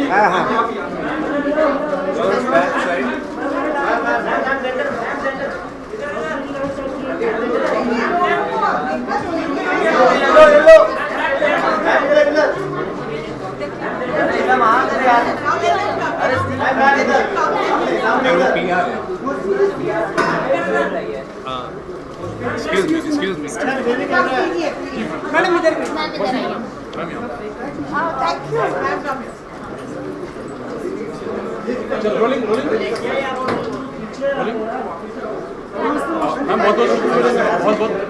हाँ हाँ Excuse me. Madam इधर आई हूँ। Thank you. रोलिंग मैम बहुत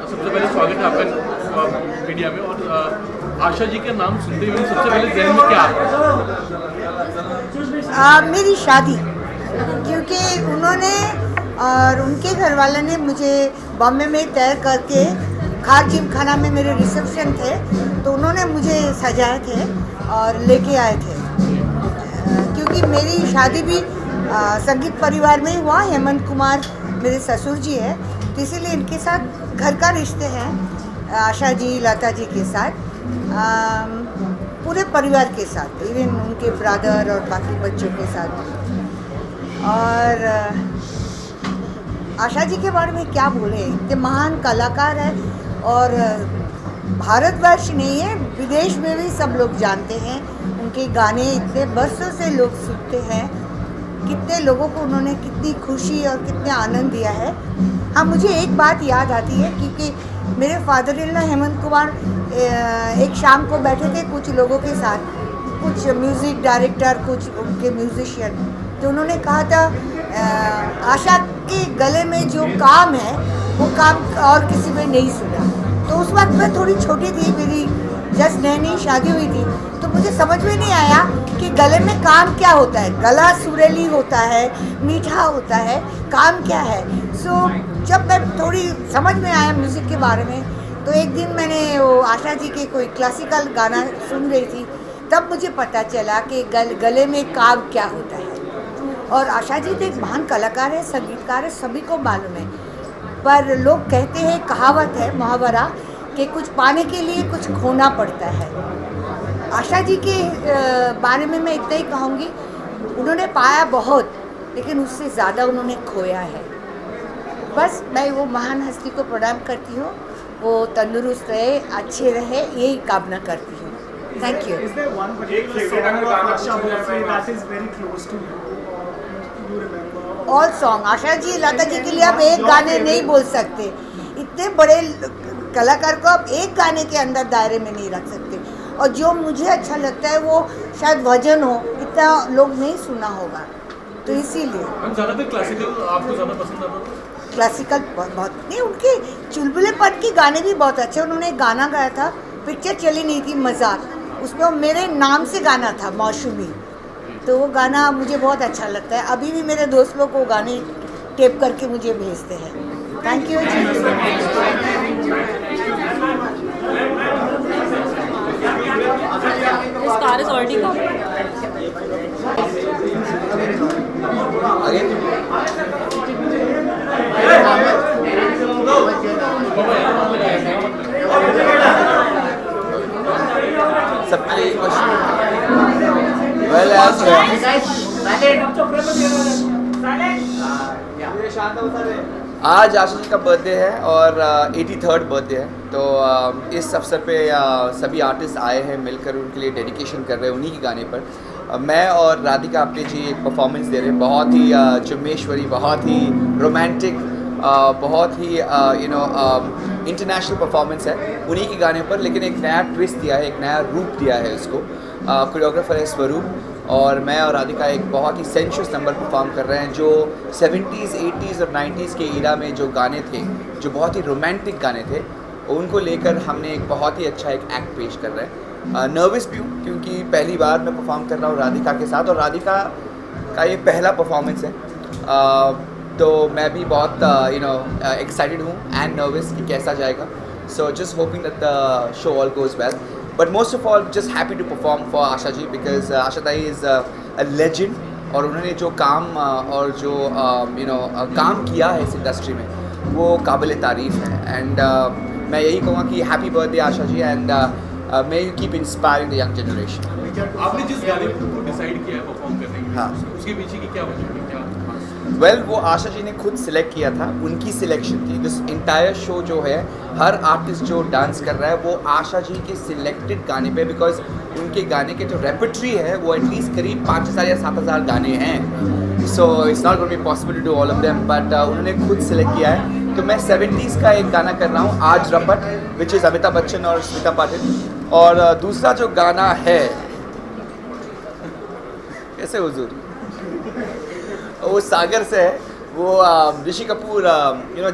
सबसे पहले स्वागत है आपका मीडिया में। और आशा जी के नाम सुनते हुए सबसे पहले जहन में क्या आता है? मेरी शादी, क्योंकि उन्होंने और उनके घर वाले ने मुझे बॉम्बे में तय करके खार जिम खाना में मेरे रिसेप्शन थे, तो उन्होंने मुझे सजाए थे और लेके आए थे। क्योंकि मेरी शादी भी संगीत परिवार में ही हुआ। हेमंत कुमार मेरे ससुर जी है, तो इसीलिए इनके साथ घर का रिश्ते हैं। आशा जी, लता जी के साथ, पूरे परिवार के साथ, इवन उनके ब्रदर और बाकी बच्चों के साथ। और आशा जी के बारे में क्या बोले, इतने महान कलाकार है और भारतवर्ष नहीं है, विदेश में भी सब लोग जानते हैं। उनके गाने इतने बरसों से लोग सुनते हैं। कितने लोगों को उन्होंने कितनी खुशी और कितने आनंद दिया है। हाँ, मुझे एक बात याद आती है, क्योंकि मेरे father in law Hemant Kumar एक शाम को बैठे थे कुछ लोगों के साथ, कुछ म्यूज़िक डायरेक्टर, कुछ उनके म्यूजिशियन, तो उन्होंने कहा था आशा के गले में जो काम है वो काम और किसी में नहीं सुना। तो उस वक्त मैं थोड़ी छोटी थी, मेरी जस्ट नई नई शादी हुई थी, तो मुझे समझ में नहीं आया कि गले में काम क्या होता है। गला सुरीली होता है, मीठा होता है, काम क्या है। सो जब मैं थोड़ी समझ में आया म्यूज़िक के बारे में, तो एक दिन मैंने वो आशा जी के कोई क्लासिकल गाना सुन रही थी, तब मुझे पता चला कि गले में काम क्या होता है। और आशा जी तो एक महान कलाकार है, संगीतकार है, सभी को मालूम है। पर लोग कहते हैं, कहावत है, मुहावरा, कि कुछ पाने के लिए कुछ खोना पड़ता है। आशा जी के बारे में मैं इतना ही कहूँगी, उन्होंने पाया बहुत, लेकिन उससे ज़्यादा उन्होंने खोया है। बस मैं वो महान हस्ती को प्रणाम करती हूँ, वो तंदुरुस्त रहे, अच्छे रहे, यही कामना करती हूँ। Thank you. Is there one particular song of Asha Bhosle that is very close to you? You remember? All song Asha ji, Lata ji के लिए आप एक गाने नहीं बोल सकते। इतने बड़े कलाकार को आप एक गाने के अंदर दायरे में नहीं रख सकते। और जो मुझे अच्छा लगता है वो शायद भजन हो, इतना लोग नहीं सुना होगा, तो इसीलिए। ज़्यादातर क्लासिकल आपको ज़्यादा पसंद आता है? क्लासिकल बहुत नहीं, उनके चुलबुलेपन के गाने भी बहुत अच्छे। उन्होंने एक गाना गाया था, पिक्चर चली नहीं थी, मज़ाक, उसमें मेरे नाम से गाना था, मौसमी, तो वो गाना मुझे बहुत अच्छा लगता है। अभी भी मेरे दोस्त लोग वो गाने टेप करके मुझे भेजते हैं। Thank you ji. This car is already come. सबके लिए वेल आज आशा जी का बर्थडे है और 83rd बर्थडे है, तो इस अवसर पे सभी आर्टिस्ट आए हैं, मिलकर उनके लिए डेडिकेशन कर रहे हैं उन्हीं के गाने पर। मैं और राधिका आप्टे जी एक परफॉर्मेंस दे रहे हैं, बहुत ही चुम्मेश्वरी, बहुत ही रोमांटिक, बहुत ही इंटरनेशनल परफॉर्मेंस है उन्हीं के गाने पर, लेकिन एक नया ट्विस्ट दिया है, एक नया रूप दिया है उसको। कोरियोग्राफर है स्वरूप, और मैं और राधिका एक बहुत ही सेंशुअस नंबर परफॉर्म कर रहे हैं, जो 70s, 80s और 90s के एरा में जो गाने थे, जो बहुत ही रोमांटिक गाने थे, उनको लेकर हमने एक बहुत ही अच्छा एक एक्ट पेश कर रहे हैं। नर्वस भी हूँ, क्योंकि पहली बार मैं परफॉर्म कर रहा हूँ राधिका के साथ, और राधिका का ये पहला परफॉर्मेंस है, तो मैं भी बहुत एक्साइटेड हूँ एंड नर्वस कि कैसा जाएगा। So just hoping that the show all goes well, but most of all just happy to perform for Asha ji, because Asha tai is a legend, और उन्होंने जो काम और जो काम किया है इस इंडस्ट्री में वो काबिल तारीफ़ है। एंड मैं यही कहूँगा कि happy birthday Asha ji, and may you keep inspiring the young generation. आपने जिस गाने को डिसाइड किया है परफॉर्म करने के लिए, हाँ। उसके पीछे की क्या वजह है, क्या वेल वो आशा जी ने खुद सिलेक्ट किया था, उनकी सिलेक्शन थी। दिस इंटायर शो जो है, हर आर्टिस्ट जो डांस कर रहा है वो आशा जी के सिलेक्टेड गाने पे, बिकॉज उनके गाने के जो रेपर्टरी है वो एटलीस्ट करीब 5,000 या 7,000 गाने हैं। So it's not going be possible to do all of them, but उन्होंने खुद सिलेक्ट किया है। तो मैं 70s का एक गाना कर रहा हूँ, आज रपट, विच इज़ अमिताभ बच्चन और स्मिता पाटिल। और दूसरा जो गाना है, कैसे हुजूर, वो सागर से है, वो ऋषि कपूर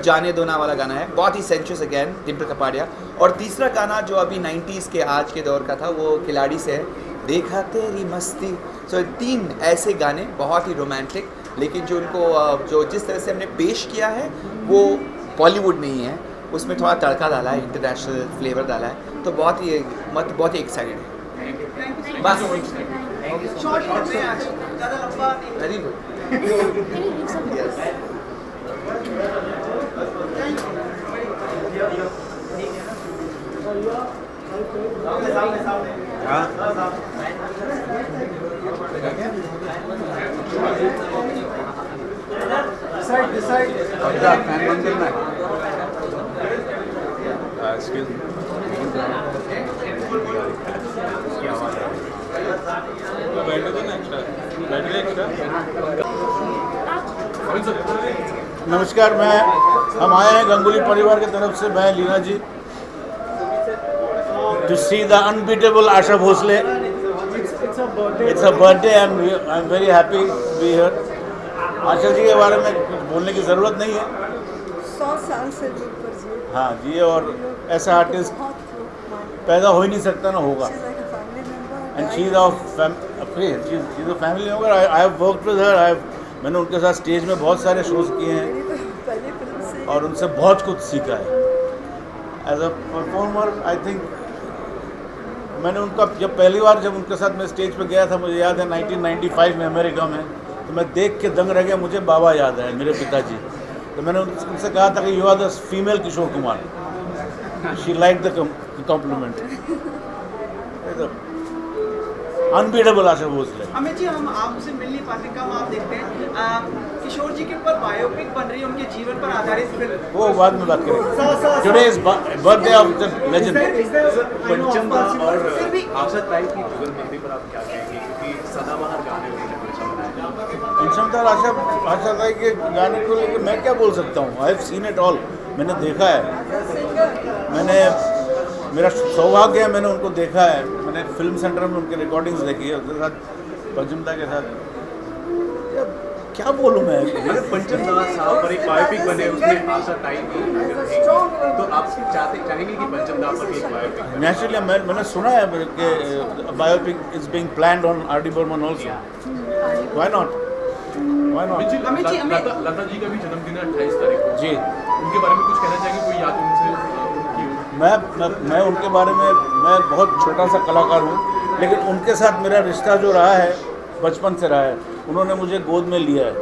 जाने दो ना वाला गाना है, बहुत ही सेंचुअस अगेन, डिम्पल कपाड़िया। और तीसरा गाना जो अभी 90s के आज के दौर का था, वो खिलाड़ी से है, देखा तेरी मस्ती। सो 3 ऐसे गाने बहुत ही रोमांटिक, लेकिन जो उनको जो जिस तरह से हमने पेश किया है वो बॉलीवुड नहीं है, उसमें थोड़ा तड़का डाला है, इंटरनेशनल फ्लेवर डाला है, तो बहुत ही एक्साइटेड है। बस वेरी गुड। एक्सक्यूज नमस्कार, हम आए हैं गंगुली परिवार की तरफ से, मैं Leena ji, to see the unbeatable Asha Bhosle. It's a birthday and I am very happy to be here. Asha ji के बारे में कुछ बोलने की ज़रूरत नहीं है, 100 साल से जुड़ हाँ जी, और ऐसा आर्टिस्ट पैदा हो ही नहीं सकता, ना होगा। And she is a family member. I have worked with her, मैंने उनके साथ स्टेज में बहुत सारे शोज़ किए हैं और उनसे बहुत कुछ सीखा है। As a performer I think मैंने उनका जब उनके साथ मैं स्टेज पे गया था, मुझे याद है 1995 में अमेरिका में, तो मैं देख के दंग रह गया। मुझे बाबा याद है, मेरे पिताजी। तो मैंने उनसे कहा था कि you are the female Kishore Kumar. She like the compliment. Unbeatable Asha Bhosle. Amit ji, हम आपसे मिल नहीं पाते, कम आप देखते हैं। किशोर जी के ऊपर बायोपिक बन रही है, उनके जीवन पर आधारित फिल्म, वो बाद में बात करेंगे। Today is birthday of the legend. पंचम दा और आशा ताई की जुगलबंदी पर आप क्या कहेंगे, क्योंकि सदाबहार गाने उन्होंने हमेशा बनाए। पंचम दा और आशा ताई के गाने को लेकर मैं क्या बोल सकता हूँ? I have seen it all, मैंने देखा है। मेरा सौभाग्य है, मैंने उनको देखा है। मैंने फिल्म सेंटर में उनकी रिकॉर्डिंग्स देखी है, उसके साथ पंचम दा के साथ। क्या बोलूँ मैं? पंचम दा साहब पर एक बायोपिक बने, उसमें आशा ताई की, तो आप चाहेंगे कि पंचम दा पर एक बायोपिक? नेचुरली मैंने सुना है कि biopic is being planned on R D Burman also. Why not? Lata ji का भी जन्मदिन है 28 तारीख को जी, उनके बारे में कुछ कहना चाहेंगे? कोई याद उनसे? मैं उनके बारे में, मैं बहुत छोटा सा कलाकार हूँ, लेकिन उनके साथ मेरा रिश्ता जो रहा है बचपन से रहा है। उन्होंने मुझे गोद में लिया है,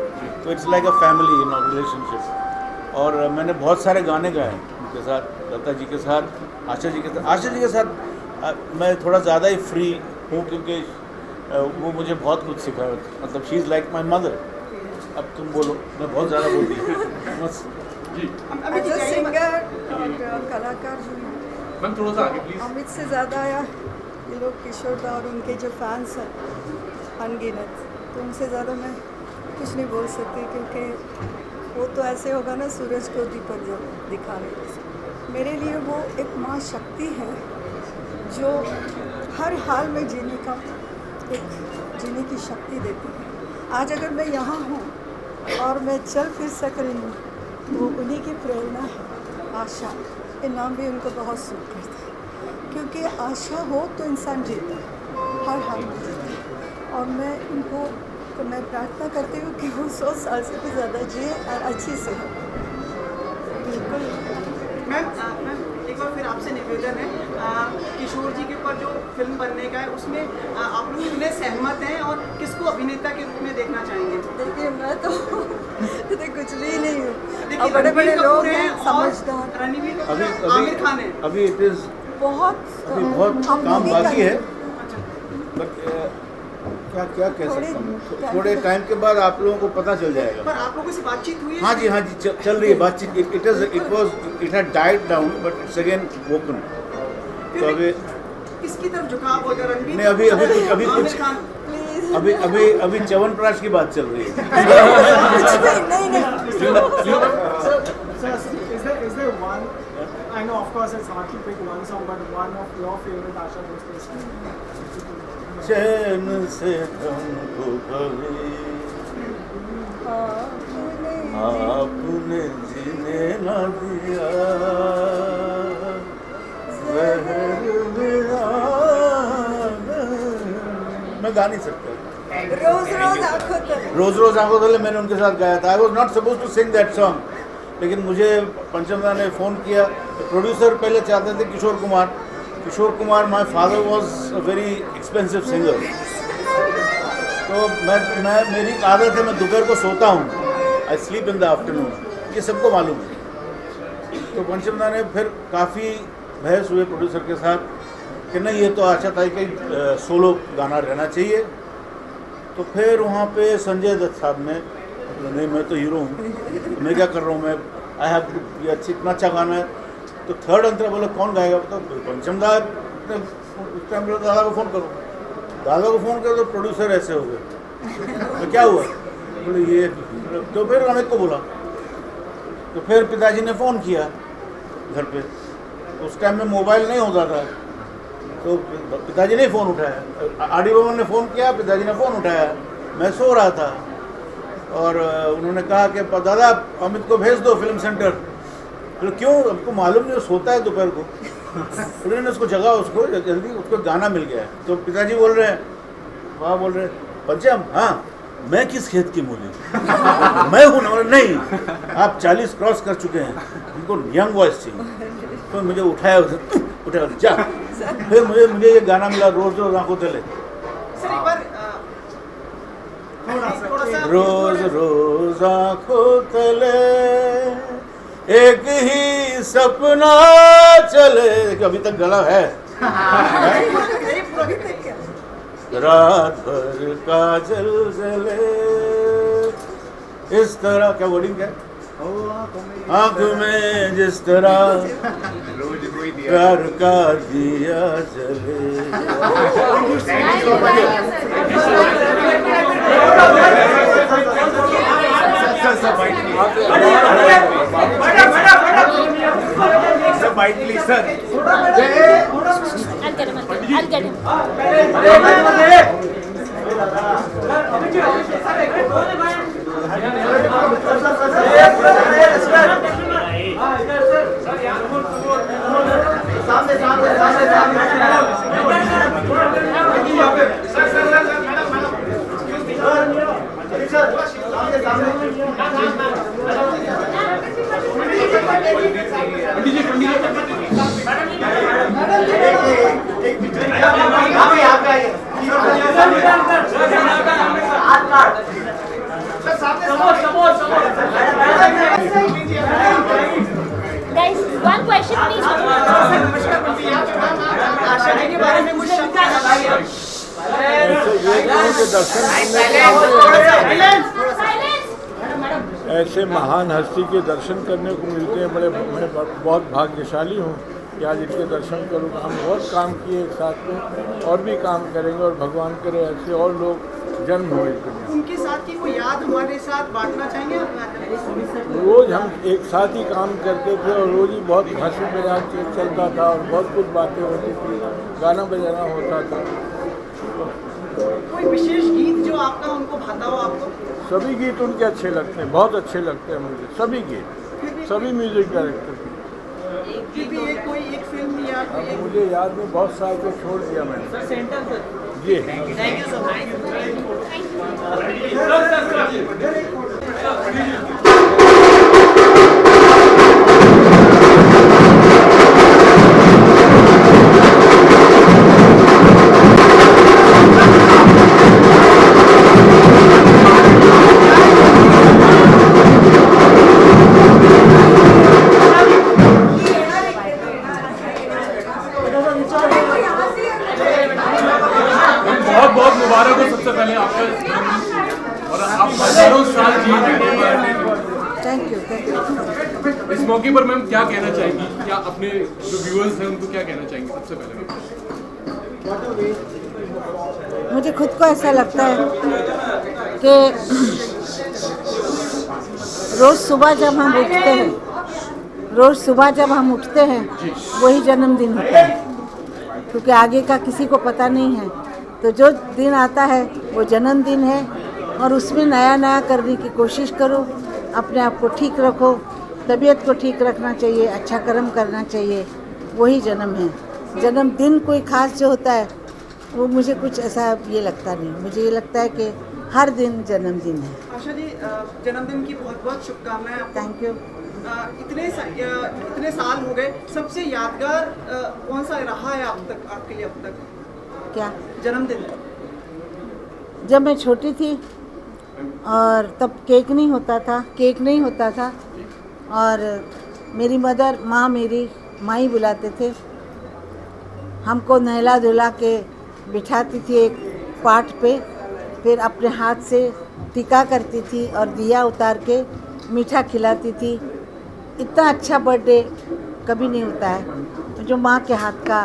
तो it's like a family relationship. और मैंने बहुत सारे गाने गाए उनके साथ, लता जी के साथ, आशा जी के साथ। आशा जी के साथ मैं थोड़ा ज़्यादा ही फ्री हूँ, क्योंकि वो मुझे बहुत कुछ सिखाया। मतलब she is like my mother. अब तुम बोलो, मैं बहुत ज़्यादा बोलती हूँ बस जी। एज अ सिंगर और कलाकार जो मैम थोड़ा सा आगे प्लीज। अमित से ज़्यादा ये लोग किशोर दा और उनके जो फैंस हैं अनगिनत, तो उनसे ज़्यादा मैं कुछ नहीं बोल सकती, क्योंकि वो तो ऐसे होगा ना सूरज को दीपक जब दिखाने। मेरे लिए वो एक माँ शक्ति है जो हर हाल में जीने की शक्ति देती है। आज अगर मैं यहाँ हूँ और मैं चल फिर सक रही हूँ, वो उन्हीं की प्रेरणा है। आशा, ये नाम भी उनको बहुत सूट करता है, क्योंकि आशा हो तो इंसान जीता है, हर हाल में जीता है। और मैं उनको तो मैं प्रार्थना करती हूँ कि वो 100 साल से भी ज़्यादा जिए और अच्छी से हो। बिल्कुल। मैम एक बार फिर आपसे निवेदन है, किशोर जी के ऊपर जो फिल्म बनने का है, उसमें आप लोग उन्हें सहमत हैं और किसको अभिनेता के रूप में देखना चाहेंगे? देखिए, मैं तो कुछ भी नहीं हूँ। बड़े बड़े लोग हैं, समझदार। रणवीर कपूर, आमिर खान है। अभी इट इज़ अभी बहुत हम काम भी बाकी है, कर- बट क्या क्या कह थोड़े सकता हूँ, टाइम थोड़े के टाइम के बाद आप लोगों को पता चल जाएगा। पर आप लोगों से बातचीत हुई है? हाँ जी चल रही है बातचीत। It had died down but it's again woken. तो अभी किसकी तरफ झुकाव होगा? रणबीर नहीं, अभी आमिर कुछ खान? प्लीज अभी च्यवनप्राश की बात चल रही है। नहीं Sir, is there one? I know, of course, it's hard to pick one song, but one of your favorite Asha Bhosle songs. चैन से हमको कभी आपने जीने ना दिया, ज़हर मेरा मैं गा नहीं सकता। रोज रोज आंखों तले मैंने उनके साथ गाया था। I was not suppose to sing that song, लेकिन मुझे पंचमदा ने फ़ोन किया। प्रोड्यूसर पहले चाहते थे Kishore Kumar. My father was a very expensive singer, तो मैं मेरी आदत है, मैं दोपहर को सोता हूँ। I sleep in the afternoon, ये सबको मालूम है। तो पंचमदा ने फिर काफ़ी बहस हुए प्रोड्यूसर के साथ कि नहीं, ये तो आशा ताई का ही सोलो गाना रहना चाहिए। तो फिर वहाँ पे संजय दत्त साहब ने, नहीं मैं तो हीरो हूँ, मैं क्या कर रहा हूँ, मैं आई हैव, ये इतना अच्छा गाना है। तो थर्ड अंतरा बोले कौन गाएगा, तो पंचमदा। उस टाइम बोला दादा को फ़ोन करो, तो प्रोड्यूसर ऐसे हो गए। तो क्या हुआ, बोले ये। तो फिर अमित को बोला, तो फिर पिताजी ने फ़ोन किया घर पे। उस टाइम में मोबाइल नहीं होता था, तो पिताजी ने फ़ोन उठाया। आर डी बर्मन ने फ़ोन किया, पिताजी ने फ़ोन उठाया। मैं सो रहा था और उन्होंने कहा कि दादा अमित को भेज दो फिल्म सेंटर। तो क्यों, हमको मालूम नहीं, वो सोता है दोपहर को। उन्होंने उसको जगा, उसको जल्दी उसको गाना मिल गया। तो पिताजी बोल रहे हैं, वहाँ बोल रहे हैं, पंचम हाँ मैं किस खेत की मूली मैं हूँ ना। बोले नहीं, आप 40 क्रॉस कर चुके हैं, उनको यंग वॉइस चाहिए। तो मुझे उठाया जा। फिर मुझे ये गाना मिला, रोज रोज आंखों तले। सर एक बार थोड़ा सा रोज रोज आंखों तले एक ही सपना चले। अभी तक गला है। रात भर काजल जले, इस तरह क्या वर्डिंग है, आँख में जिस तरह रोज कोई दिया प्यार का दिया जले। Sir bite please sir. I'll get him. Guys, one question please. Asha ji के बारे में कुछ शब्द बताइए। ऐसे महान हस्ती के दर्शन करने को मिलते हैं, मैं बहुत भाग्यशाली हूँ कि आज इनके दर्शन करूँ। हम बहुत काम किए एक साथ में, और भी काम करेंगे, और भगवान करे ऐसे और लोग जन्म हो इस दुनिया। उनके साथ की कोई याद हमारे साथ बांटना चाहेंगे आप? रोज़ हम एक साथ ही काम करते थे, और रोज़ ही बहुत हंसी मजाक चलता था, और बहुत कुछ बातें होती थी, गाना बजाना होता था। कोई विशेष गीत जो आपका उनको भाता हो आपको? सभी गीत उनके अच्छे लगते हैं, बहुत अच्छे लगते हैं मुझे सभी गीत, सभी म्यूजिक डायरेक्टर की। फिर भी कोई एक फिल्म या कोई एक मुझे याद नहीं, बहुत साल से छोड़ दिया मैंने। Centre sir. जी थैंक यू सो मच। बहुत बहुत मुबारक हो सबसे पहले आपका जन्मदिन और आप हजारों साल जिए। Thank you. इस मौके पर मैम क्या कहना चाहेंगी, क्या अपने जो व्यूअर्स हैं उनको क्या कहना चाहेंगी सबसे पहले? मुझे खुद को ऐसा लगता है कि रोज़ सुबह जब हम उठते हैं वही जन्मदिन होता है, क्योंकि आगे का किसी को पता नहीं है। तो जो दिन आता है वो जन्मदिन है और उसमें नया नया करने की कोशिश करो, अपने आप को ठीक रखो, तबीयत को ठीक रखना चाहिए, अच्छा कर्म करना चाहिए, वही जन्म है। जन्मदिन कोई ख़ास जो होता है वो मुझे कुछ ऐसा ये लगता नहीं। मुझे ये लगता है कि हर दिन जन्मदिन है। आशा जी, जन्मदिन की बहुत बहुत शुभकामनाएं आपको। Thank you. इतने साल हो गए, सबसे यादगार कौन सा रहा है आपके लिए अब तक? क्या? जन्मदिन। जब मैं छोटी थी और तब केक नहीं होता था और मेरी माँ ही बुलाते थे, हमको नहला धुला के बिठाती थी एक पाट पे, फिर अपने हाथ से टिका करती थी और दिया उतार के मीठा खिलाती थी। इतना अच्छा बर्थडे कभी नहीं होता है जो माँ के हाथ का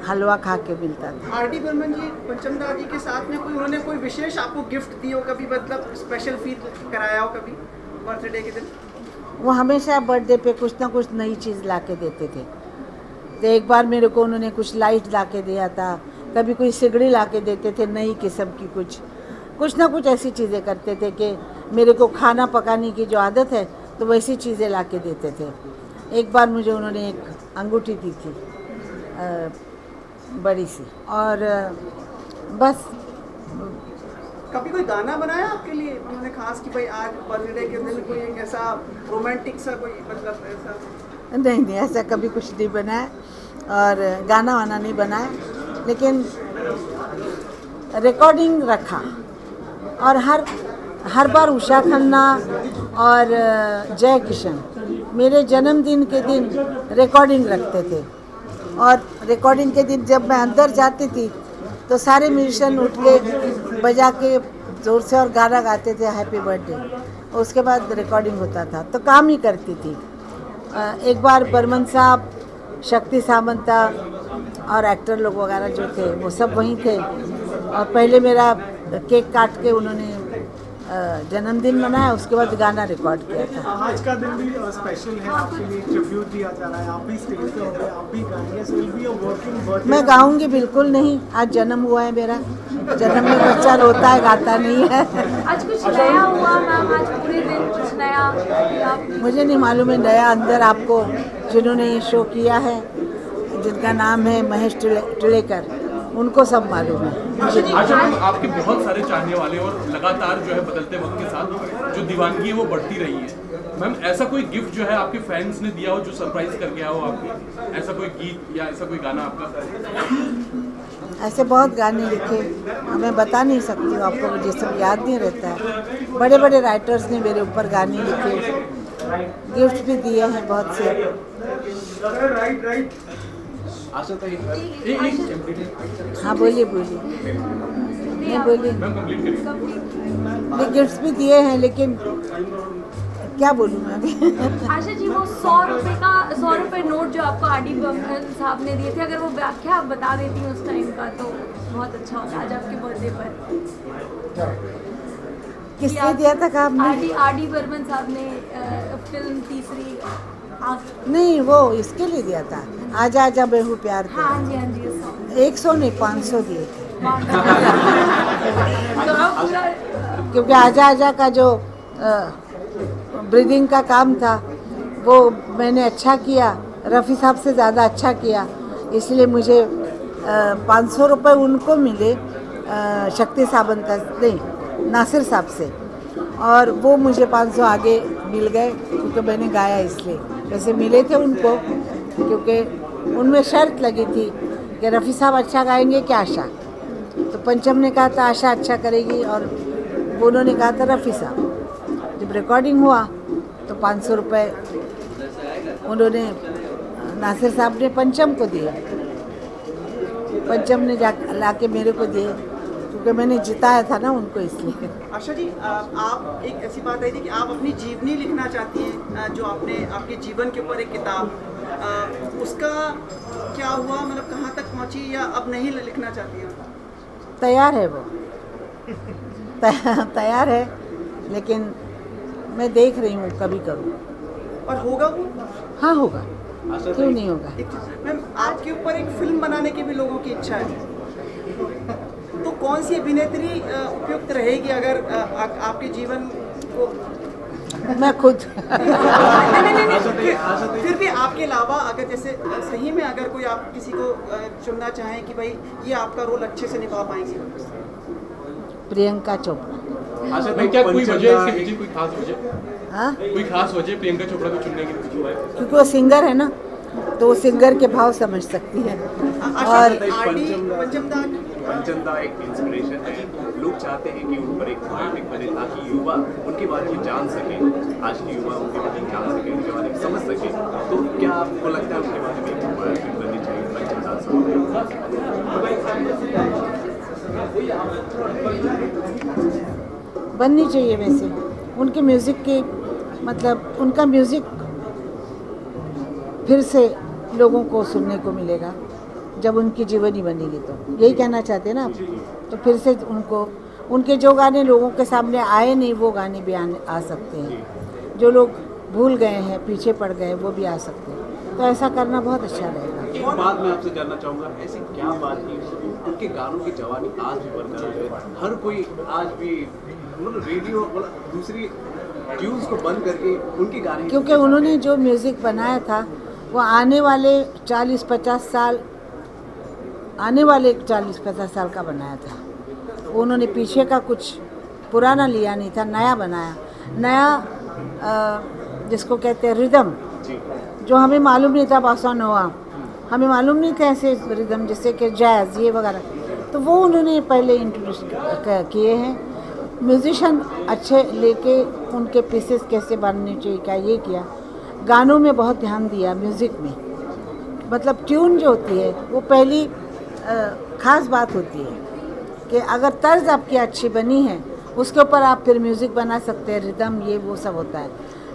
हलवा खा के मिलता था। आर डी बर्मन जी, पंचम दा जी के साथ में उन्होंने कोई विशेष आपको गिफ्ट दी हो कभी, मतलब स्पेशल फील कराया हो कभी बर्थडे के दिन? वो हमेशा बर्थडे पे कुछ ना कुछ नई चीज़ ला के देते थे। तो एक बार मेरे को उन्होंने कुछ लाइट ला के दिया था, कभी कोई सिगड़ी ला के देते थे नई किस्म की, कुछ ना कुछ ऐसी चीज़ें करते थे कि मेरे को खाना पकाने की जो आदत है तो वैसी चीज़ें ला के देते थे। एक बार मुझे उन्होंने एक अंगूठी दी थी बड़ी सी, और बस। कभी कोई गाना बनाया आपके लिए उन्होंने खास कि भाई आज बर्थडे के दिन कोई एक ऐसा रोमांटिक सा कोई मतलब ऐसा? नहीं, ऐसा कभी कुछ नहीं बनाया और गाना वाना नहीं बनाया, लेकिन रिकॉर्डिंग रखा। और हर बार उषा खन्ना और जय किशन मेरे जन्मदिन के दिन रिकॉर्डिंग रखते थे, और रिकॉर्डिंग के दिन जब मैं अंदर जाती थी तो सारे म्यूजिशियन उठ के बजा के ज़ोर से और गाना गाते थे हैप्पी बर्थडे। उसके बाद रिकॉर्डिंग होता था, तो काम ही करती थी। एक बार बर्मन साहब, शक्ति सामंता और एक्टर लोग वगैरह जो थे वो सब वहीं थे, और पहले मेरा केक काट के उन्होंने जन्मदिन मनाया, उसके बाद गाना रिकॉर्ड किया था। आज का दिन भी स्पेशल है आपके लिए, ट्रिब्यूट दिया जा रहा है, आप भी स्टेज पे होंगे, आप भी गाएंगे, so will be a working birthday. मैं गाऊंगी बिल्कुल नहीं, आज जन्म हुआ है मेरा, जन्म में बच्चा रोता है, गाता नहीं है। आज कुछ नया हुआ मैम? आज पूरे दिन कुछ नया? मुझे नहीं मालूम है नया। अंदर आपको जिन्होंने ये शो किया है, जिनका नाम है महेश टिलेकर, उनको सब मालूम है। आशा मैम, आपके बहुत सारे चाहने वाले और लगातार जो है बदलते वक्त के साथ जो दीवानगी है वो बढ़ती रही है। मैम, ऐसा कोई गिफ्ट जो है आपके फैंस ने दिया हो जो सरप्राइज कर गया हो आपको? ऐसा कोई गीत या ऐसा कोई गाना आपका? ऐसे बहुत गाने लिखे, मैं बता नहीं सकती हूँ आपको, मुझे सब याद नहीं रहता है। बड़े बड़े राइटर्स ने मेरे ऊपर गाने लिखे, गिफ्ट भी दिए हैं बहुत से। आशा तो हाँ बोलिए नहीं बोलिए। ये गिफ्ट्स भी दिए हैं, लेकिन क्या बोलूँ मैं अभी। आशा जी, वो 100 रुपये नोट जो आपको आर डी बर्मन साहब ने दिए थे, अगर वो व्याख्या आप बता देती उस टाइम का तो बहुत अच्छा होता आज आपके बर्थडे पर। किसने दिया था का आपने? आर डी बर्मन साहब ने फिल्म तीसरी नहीं, वो इसके लिए दिया था, आजा आजा बेहू प्यार थे। हाँ जी 100 नहीं 500 दिए थे। तो आप पूरा, क्योंकि आजा आजा का जो ब्रीदिंग का काम था वो मैंने अच्छा किया, रफ़ी साहब से ज़्यादा अच्छा किया, इसलिए मुझे 500 रुपये उनको मिले शक्ति सावंत नहीं नासिर साहब से, और वो मुझे 500 आगे मिल गए क्योंकि मैंने गाया, इसलिए वैसे मिले थे उनको, क्योंकि उनमें शर्त लगी थी कि रफ़ी साहब अच्छा गाएंगे कि आशा। तो पंचम ने कहा था आशा अच्छा करेगी और उन्होंने कहा था रफ़ी साहब। जब रिकॉर्डिंग हुआ तो 500 रुपये उन्होंने नासिर साहब ने पंचम को दिए, पंचम ने ला के मेरे को दिए, क्योंकि मैंने जिताया था ना उनको, इसलिए। आशा जी, आप एक ऐसी बात आई थी कि आप अपनी जीवनी लिखना चाहती हैं, जो आपने आपके जीवन के ऊपर एक किताब, उसका क्या हुआ, मतलब कहाँ तक पहुँची, या अब नहीं लिखना चाहती हैं? तैयार है वो, तैयार है, लेकिन मैं देख रही हूँ कभी करूँ। और होगा वो? हाँ होगा, क्यों नहीं होगा। मैम, आपके ऊपर एक फिल्म बनाने की भी लोगों की इच्छा है, तो कौन सी अभिनेत्री उपयुक्त रहेगी अगर आपके जीवन को? मैं खुद नहीं, फिर भी आपके अलावा अगर जैसे सही में अगर कोई आप किसी को चुनना चाहें कि भाई ये आपका रोल अच्छे से निभा पाएंगे? प्रियंका चोपड़ा। आशा भाई, क्या कोई वजह है इसके पीछे, कोई खास वजह? हाँ, कोई खास वजह प्रियंका चोपड़ा को चुनने की पीछे हुआ है? क्योंकि वो सिंगर है ना, तो वो सिंगर के भाव समझ सकती है। और पंचमदा एक इंस्पिरेशन है, लोग चाहते हैं कि उन पर एक बायोपिक बने ताकि युवा उनके बारे में जान सके, आज की युवा उनके बारे में जान सके, उनके बारे में समझ सके। तो क्या आपको लगता है उनके बारे में एक बायोपिक बननी चाहिए पंचमदा साहब? बननी चाहिए। वैसे उनके म्यूज़िक के मतलब उनका म्यूज़िक फिर से लोगों को सुनने को मिलेगा जब उनकी जीवनी बनेगी, तो यही कहना चाहते हैं ना आप। तो फिर से उनको उनके जो गाने लोगों के सामने आए नहीं, वो गाने भी आ सकते हैं। जो लोग भूल गए हैं, पीछे पड़ गए, वो भी आ सकते हैं। तो ऐसा करना बहुत अच्छा रहेगा। एक बात मैं आपसे जानना चाहूँगा, ऐसी क्या बात थी उनके गानों की जवानी आज भी बरकरार है? हर कोई आज भी मतलब रेडियो दूसरी ट्यून्स को बंद करके उनके गाने, क्योंकि उन्होंने जो म्यूज़िक बनाया था वो आने वाले 40-50 साल का बनाया था। उन्होंने पीछे का कुछ पुराना लिया नहीं था, नया बनाया। नया जिसको कहते हैं रिदम, जो हमें मालूम नहीं था, बासा नोआ हमें मालूम नहीं था ऐसे रिदम, जैसे कि जैज़ ये वगैरह, तो वो उन्होंने पहले इंट्रोड्यूस किए हैं। म्यूज़िशियन अच्छे लेके उनके पीसेस कैसे बनने चाहिए, क्या ये किया। गानों में बहुत ध्यान दिया, म्यूज़िक में मतलब ट्यून जो होती है वो पहली ख़ास बात होती है कि अगर तर्ज आपकी अच्छी बनी है उसके ऊपर आप फिर म्यूज़िक बना सकते हैं, रिदम ये वो सब होता है।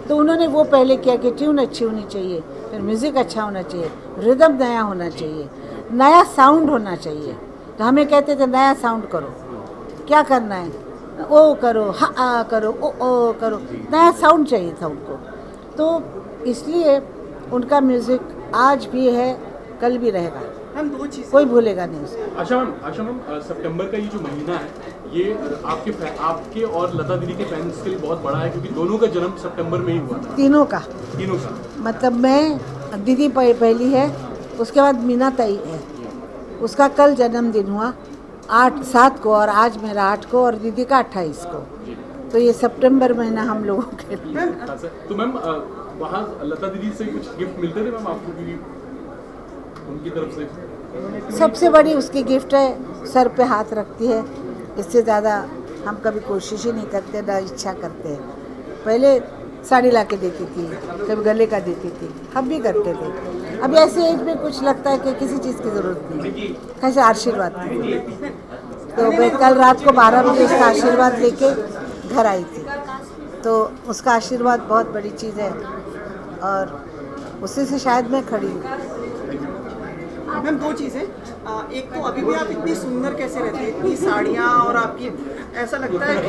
तो उन्होंने वो पहले किया कि ट्यून अच्छी होनी चाहिए, फिर म्यूज़िक अच्छा होना चाहिए, रिदम नया होना चाहिए, नया साउंड होना चाहिए। तो हमें कहते थे नया साउंड करो, क्या करना है, ओ करो, हा करो, ओ करो, नया साउंड चाहिए था उनको। तो इसलिए उनका म्यूज़िक आज भी है, कल भी रहेगा, हम दो चीज़ कोई भूलेगा नहीं उसको। आशा मैम, सितंबर का ये जो महीना है ये आपके और लता दीदी के फैंस के लिए बहुत बड़ा है, क्योंकि दोनों का जन्म सितंबर में ही हुआ था। तीनों का मतलब मैं दीदी पहली है, उसके बाद मीना ताई है, उसका कल जन्मदिन हुआ 7 को, और आज मेरा 8 को, और दीदी का 28 को। तो ये सितंबर महीना हम लोगों के लिए। तो मैम वहाँ लता दीदी से कुछ गिफ्ट मिलते थे मैम आपको भी उनकी तरफ से? सबसे बड़ी उसकी गिफ्ट है, सर पे हाथ रखती है। इससे ज़्यादा हम कभी कोशिश ही नहीं करते, ना इच्छा करते हैं। पहले साड़ी ला के देती थी, कभी गले का देती थी, हम भी करते थे। अब ऐसे एज में कुछ लगता है कि किसी चीज़ की ज़रूरत नहीं, कैसे आशीर्वाद थी। तो मैं कल रात को 12 बजे उसका आशीर्वाद लेके घर आई थी, तो उसका आशीर्वाद बहुत बड़ी चीज़ है, और उसी से शायद मैं खड़ी हूँ। मैम, दो चीज़ें, एक तो अभी भी आप इतनी सुंदर कैसे रहती है, इतनी साड़ियाँ, और आपकी ऐसा लगता है कि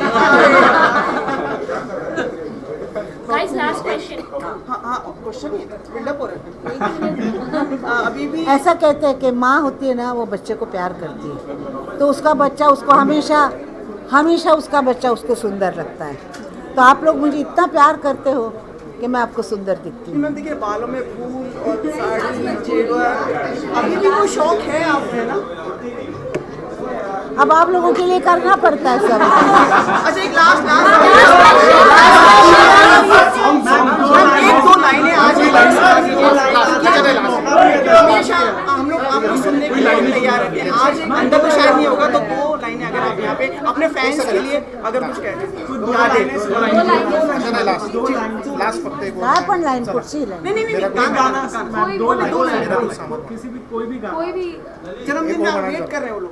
गाइस लास्ट क्वेश्चन। हाँ क्वेश्चन ही बिल्डअप हो रहा है। अभी भी ऐसा कहते हैं कि माँ होती है ना, वो बच्चे को प्यार करती है, तो उसका बच्चा उसको हमेशा उसका बच्चा उसको सुंदर लगता है। तो आप लोग मुझे इतना प्यार करते हो कि मैं आपको सुंदर दिखती हूँ। मैम देखिए, बालों में फूल और साड़ी जेवर, अभी भी कोई शौक है आप में ना? अब आप लोगों के लिए करना पड़ता है सब। अच्छा, एक लास्ट एक दो लाइनें आज हमेशा हम लोग सुनने के लिए तैयार है। आज अंदर तो शायद नहीं होगा, तो वो लाइनें अगर आप यहाँ पे अपने फैंस के लिए अगर कुछ कहते हैं पण लाईन पुढची लाईन नहीं गाना किसी भी कोई भी गाना, कोई भी जन्मदिन में आप वेट कर रहे हो लोग?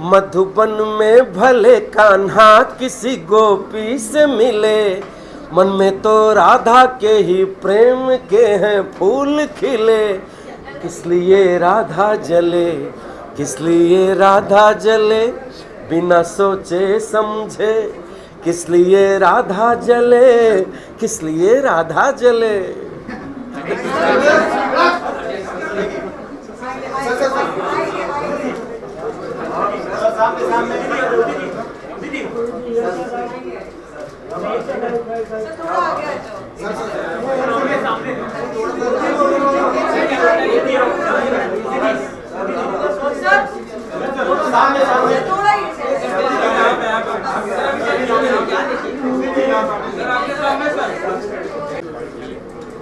मधुबन में भले कान्हा किसी गोपी से मिले, मन में तो राधा के ही प्रेम के हैं फूल खिले। किस लिए राधा जले, किस लिए राधा जले, बिना सोचे समझे, किस लिए राधा जले, किस लिए राधा जले।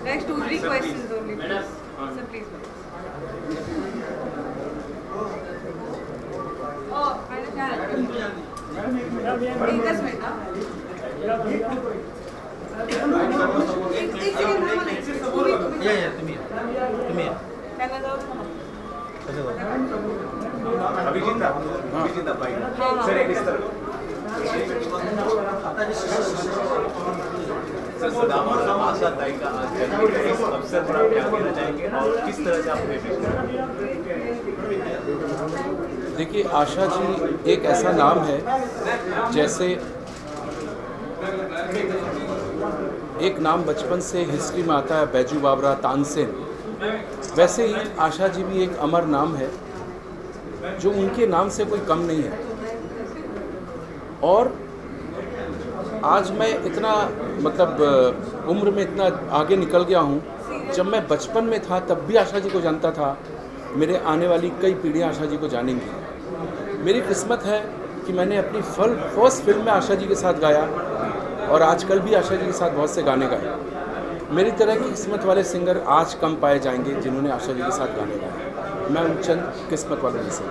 Next 2-3 questions only, please. Sir, please. Oh, मैंने क्या एक मिनट सर सदामा और आशा ताई का आज जन्मदिन है, इस अवसर पर आप क्या कहना चाहेंगे और किस तरह से आप उन्हें विश करेंगे? देखिए, आशा जी एक ऐसा नाम है जैसे एक नाम बचपन से हिस्ट्री में आता है, बैजू बावरा, तानसेन, वैसे ही आशा जी भी एक अमर नाम है जो उनके नाम से कोई कम नहीं है। और आज मैं इतना मतलब उम्र में इतना आगे निकल गया हूँ, जब मैं बचपन में था तब भी आशा जी को जानता था, मेरे आने वाली कई पीढ़ियाँ आशा जी को जानेंगी। मेरी किस्मत है कि मैंने अपनी फर्स्ट फिल्म में आशा जी के साथ गाया और आजकल भी आशा जी के साथ बहुत से गाने गाए। मेरी तरह की किस्मत वाले सिंगर आज कम पाए जाएंगे जिन्होंने आशा जी के साथ गाने गाए। मैं उन चंद किस्मत वालों में से।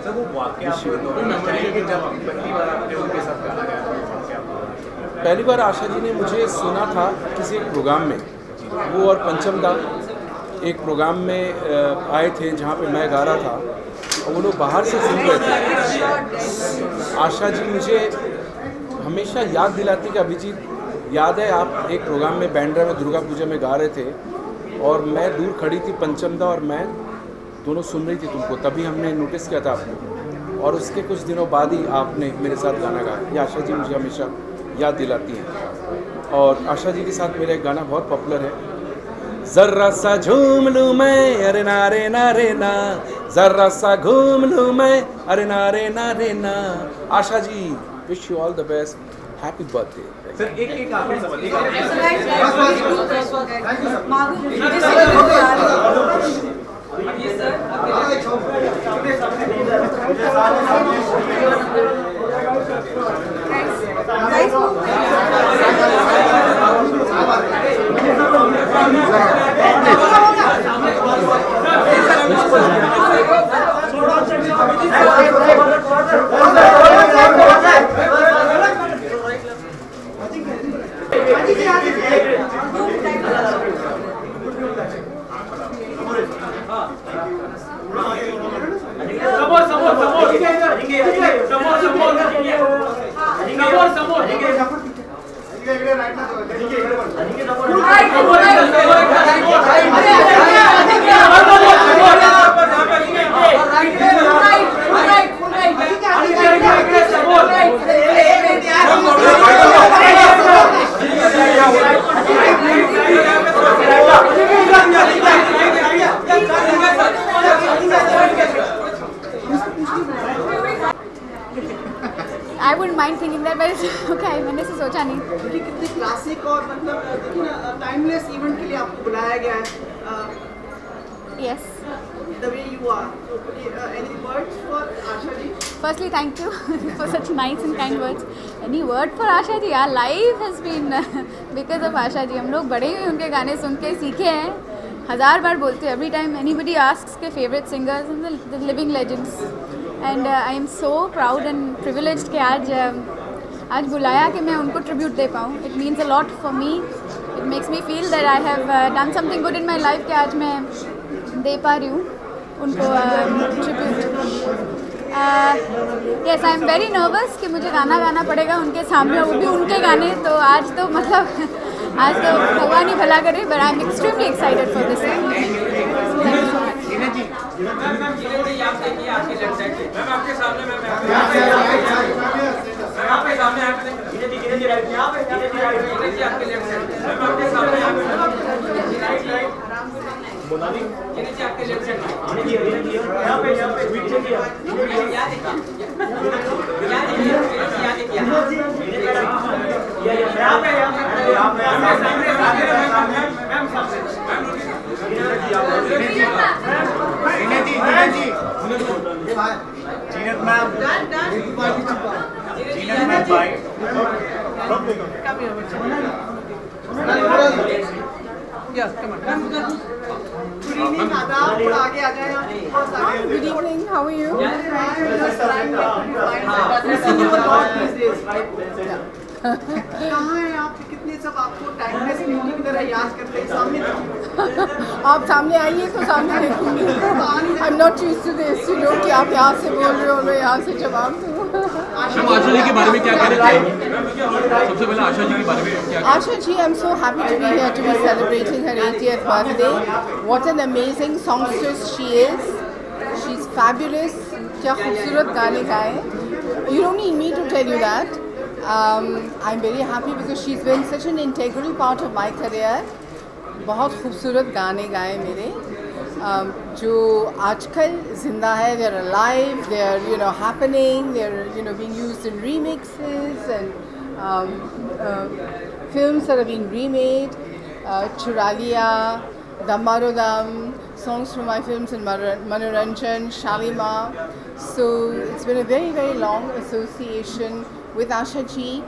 सर वो वाकया आप दोहराना चाहेंगे जब पहली बार आपने उनके साथ गाना गाया? पहली बार आशा जी ने मुझे सुना था किसी एक प्रोग्राम में, वो और पंचम दा एक प्रोग्राम में आए थे जहाँ पे मैं गा रहा था और वो लोग बाहर से सुन रहे थे। आशा जी मुझे हमेशा याद दिलाती कि अभिजीत, याद है आप एक प्रोग्राम में बैंड्रा में दुर्गा पूजा में गा रहे थे और मैं दूर खड़ी थी, पंचम दा और मैं दोनों सुन रही थी तुमको, तभी हमने नोटिस किया था आपको और उसके कुछ दिनों बाद ही आपने मेरे साथ गाना गाया। ये आशा जी मुझे हमेशा याद दिलाती हैं। और आशा जी के साथ मेरा एक गाना बहुत पॉपुलर है, जर्रा सा झूम लूँ मैं, अरे ना रे ना रे ना, जर्रा सा घूम लूँ मैं, अरे ना रे ना रे ना। Asha ji, wish you all the best, happy birthday. Sir एक आखिरी सवाल, I wouldn't mind thinking that, but okay, मैंने से सोचा नहीं। देखिए कितनी क्लासिक और मतलब देखिए ना टाइमलेस इवेंट के लिए आपको बुलाया गया है। Yes. The way you are. Any words for Asha ji? Firstly, thank you for such nice and kind words. Any word for Asha ji? Our life has been because of Asha ji. हम लोग बड़े हुए उनके गाने सुन के सीखे हैं। 1000 बार बोलते हैं। Every time anybody asks के favorite singers and the living legends. And I am so proud and privileged कि आज बुलाया कि मैं उनको tribute दे पाऊँ. It means a lot for me. It makes me feel that I have done something good in my life कि आज मैं दे पा रही हूँ उनको tribute. Yes, I am very nervous कि मुझे गाना गाना पड़ेगा उनके सामने, वो भी उनके गाने। तो आज तो मतलब आज तो भगवान ही भला करे, but I am extremely excited for this. Thank you so Good evening, how are you? कहाँ हैं आप? कितने सब आपको टाइमलेस ब्यूटी की तरह याद करते हैं? सामने आप सामने आइए तो सामने देखूंगी। I am not used to this, you know, कि आप यहाँ से बोल रहे हो मैं यहाँ से जवाब दूँ। आशा जी के बारे में क्या कहना चाहिए? सबसे पहले आशा जी के बारे में क्या? Asha ji, I'm so happy to be here to be celebrating her 80th birthday. What an amazing songstress she is. She's fabulous. क्या खूबसूरत गाने गाए. You don't need me to tell you that. I'm very happy because she's been such an integral part of my career. बहुत खूबसूरत गाने गाए मेरे, जो आजकल जिंदा है. They're alive. They're happening. They're being used in remixes and films that have been remade. Chura Liya, Dam Maro Dam, songs from my films in Manoranjan, Shalimar. So it's been a very, very long association with Asha ji,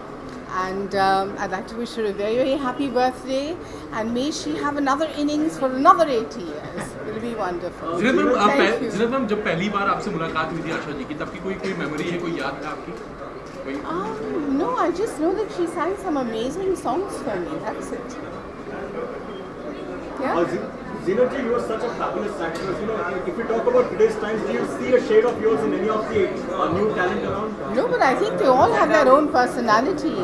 and I'd like to wish her a very, very happy birthday, and may she have another innings for another 80 years. It'll be wonderful. Zeenat ma'am, जब पहली बार आपसे मुलाकात हुई थी आशा जी की, तब की कोई मेमोरी है, कोई याद है आपकी? No, I just know that she sang some amazing songs for me. That's it. Yeah. Zinat ji, you are such a fabulous actress. If you talk about today's times, do you see a shade of yours in any of the new talent around? No, but I think they all have their own personality.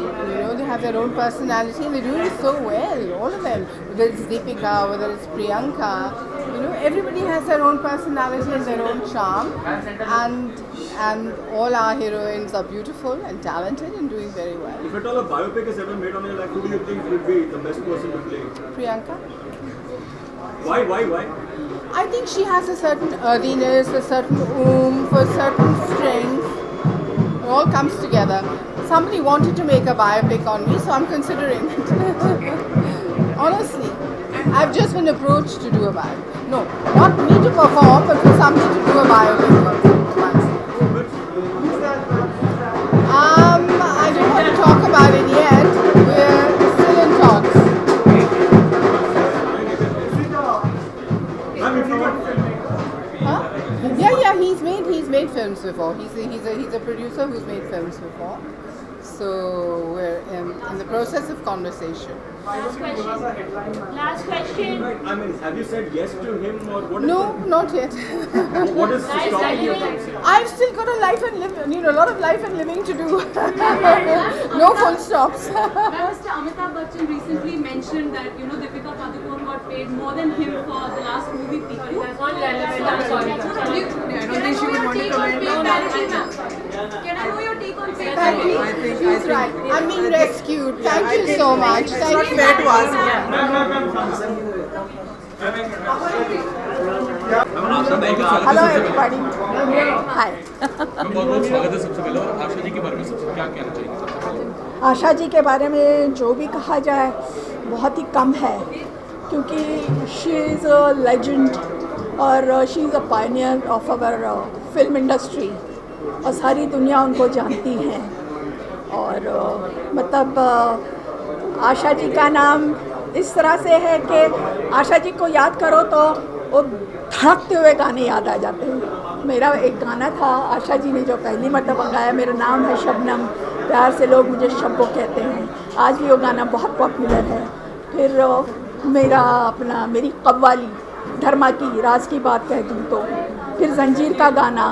They have their own personality, and they do it so well. All of them, whether it's Deepika, whether it's Priyanka, everybody has their own personality and their own charm. And all our heroines are beautiful and talented and doing very well. If at all a biopic is ever made on your life, who do you think would be the best person to play? Priyanka. Why? I think she has a certain earthiness, a certain oomph, a certain strength. It all comes together. Somebody wanted to make a biopic on me, so I'm considering it. Honestly, I've just been approached to do a biopic. No, not me to perform, but for somebody to do a biopic on me. I don't want to talk about it yet. We're still in talks. Huh? Yeah, he's made films before. He's a producer who's made films before. So we're in the process of conversation. Last question. I mean, have you said yes to him or what? No, not yet. What is stopping you from saying? I've still got a life and a lot of life and living to do. No full stops. Mr. Amitabh Bachchan recently mentioned that Deepika Padukone got paid more than him for the last movie Piku. That's not relevant. I'm sorry. I don't think she would want to comment. Can I know your take on paid parity? She's right. I'm being rescued. Thank you so much. Thank you. fair to ask. Hello everybody. Hi. बहुत स्वागत है सबसे पहले, और आशा जी के बारे में सबसे क्या कहना चाहिए? आशा जी के बारे में जो भी कहा जाए बहुत ही कम है, क्योंकि शी इज़ अ लेजेंड और she is a pioneer of our film industry, और सारी दुनिया उनको जानती है. और मतलब आशा जी का नाम इस तरह से है कि आशा जी को याद करो तो वो धड़कते हुए गाने याद आ जाते हैं. मेरा एक गाना था आशा जी ने जो पहली मरतबा गाया, मेरा नाम है शबनम, प्यार से लोग मुझे शब्बो कहते हैं, आज भी वो गाना बहुत पॉपुलर है. फिर मेरी कव्वाली धर्मा की राज की बात कह दूँ तो, फिर जंजीर का गाना,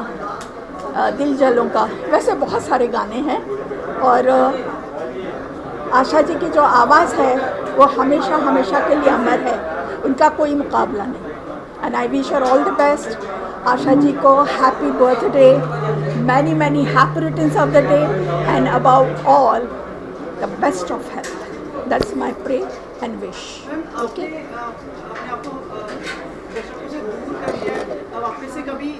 दिल जलों का, वैसे बहुत सारे गाने हैं। और आशा जी की जो आवाज़ है वो हमेशा हमेशा के लिए अमर है, उनका कोई मुकाबला नहीं। And I wish her all the best. Asha ji को happy birthday, many many happy returns of the day, and about all the best of health. That's my pray and wish. Okay, अपने आप को दर्शकों से दूर कर दिया है। अब आपने से कभी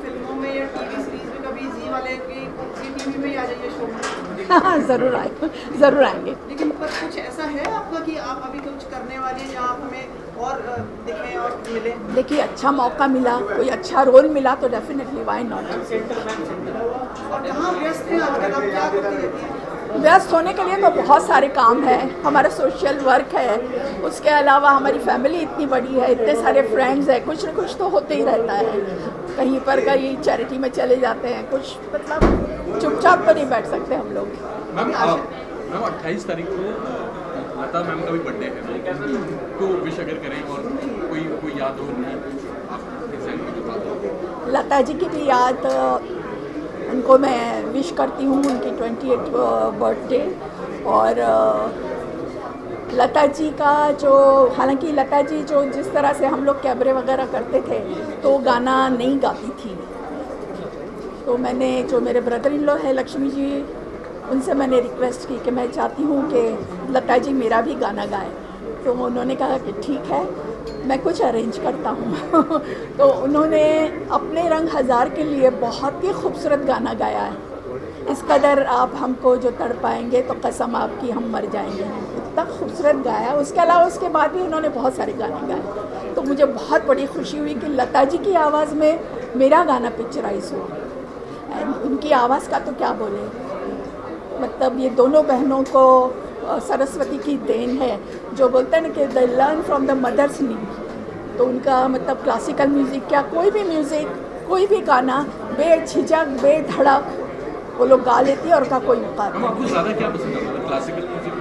फिल्मों में या टीवी सीरीज में कभी जी वाले की टीवी में आ जाइए शो में। हाँ, ज़रूर आएंगे। लेकिन पर कुछ ऐसा है आपका कि आप अभी कुछ करने वाले हैं, आप हमें और दिखें और मिले? देखिए, अच्छा मौका मिला, कोई अच्छा रोल मिला तो डेफिनेटली व्हाई नॉट। और कहाँ व्यस्त हैं आजकल, आप क्या करती रहती हैं? व्यस्त होने के लिए तो बहुत सारे काम है, हमारा सोशल वर्क है, उसके अलावा हमारी फैमिली इतनी बड़ी है, इतने सारे फ्रेंड्स हैं, कुछ न कुछ तो होते ही रहता है। कहीं पर कहीं चैरिटी में चले जाते हैं, कुछ मतलब चुपचाप तो नहीं बैठ सकते हम लोग। मैम 28 तारीख को लता मैम का भी बर्थडे है, तो विश अगर करें और कोई याद हो नहीं आप एग्जैक्टली बता दो। लता जी की भी याद उनको मैं विश करती हूँ, उनकी 28th बर्थडे। और लता जी का जो, हालांकि लता जी जो जिस तरह से हम लोग कैबरे वगैरह करते थे तो गाना नहीं गाती थी, तो मैंने जो मेरे ब्रदर इन लॉ है लक्ष्मी जी, उनसे मैंने रिक्वेस्ट की कि मैं चाहती हूँ कि लता जी मेरा भी गाना गाएं। तो उन्होंने कहा कि ठीक है, मैं कुछ अरेंज करता हूँ। तो उन्होंने अपने रंग हज़ार के लिए बहुत ही खूबसूरत गाना गाया है। इस कदर आप हमको जो तड़ पाएंगे तो कसम आपकी हम मर जाएंगे, इतना खूबसूरत गाया। उसके अलावा उसके बाद भी उन्होंने बहुत सारे गाने गाए, तो मुझे बहुत बड़ी खुशी हुई कि लता जी की आवाज़ में मेरा गाना पिक्चराइज हो। एंड उनकी आवाज़ का तो क्या बोले, मतलब ये दोनों बहनों को सरस्वती की देन है। जो बोलते हैं ना कि they learn from the mother's need, तो उनका मतलब क्लासिकल म्यूज़िक क्या, कोई भी म्यूज़िक, कोई भी गाना बेझिझक बेधड़क वो लोग गा लेती है और का कोई मुकाबला। आपको ज़्यादा क्या पसंद आता है, क्लासिकल म्यूजिक?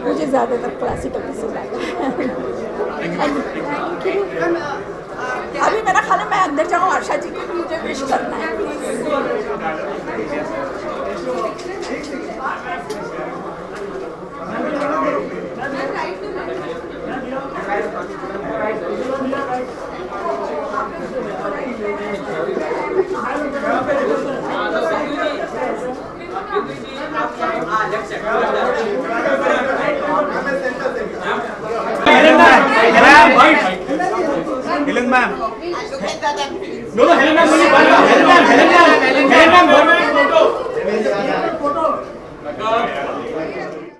मुझे ज़्यादातर क्लासिकल पसंद आता है। अभी मेरा ख्याल है मैं अंदर जाऊँ, आशा जी को मुझे विश करना है। Helen ma'am. No, Helen ma'am.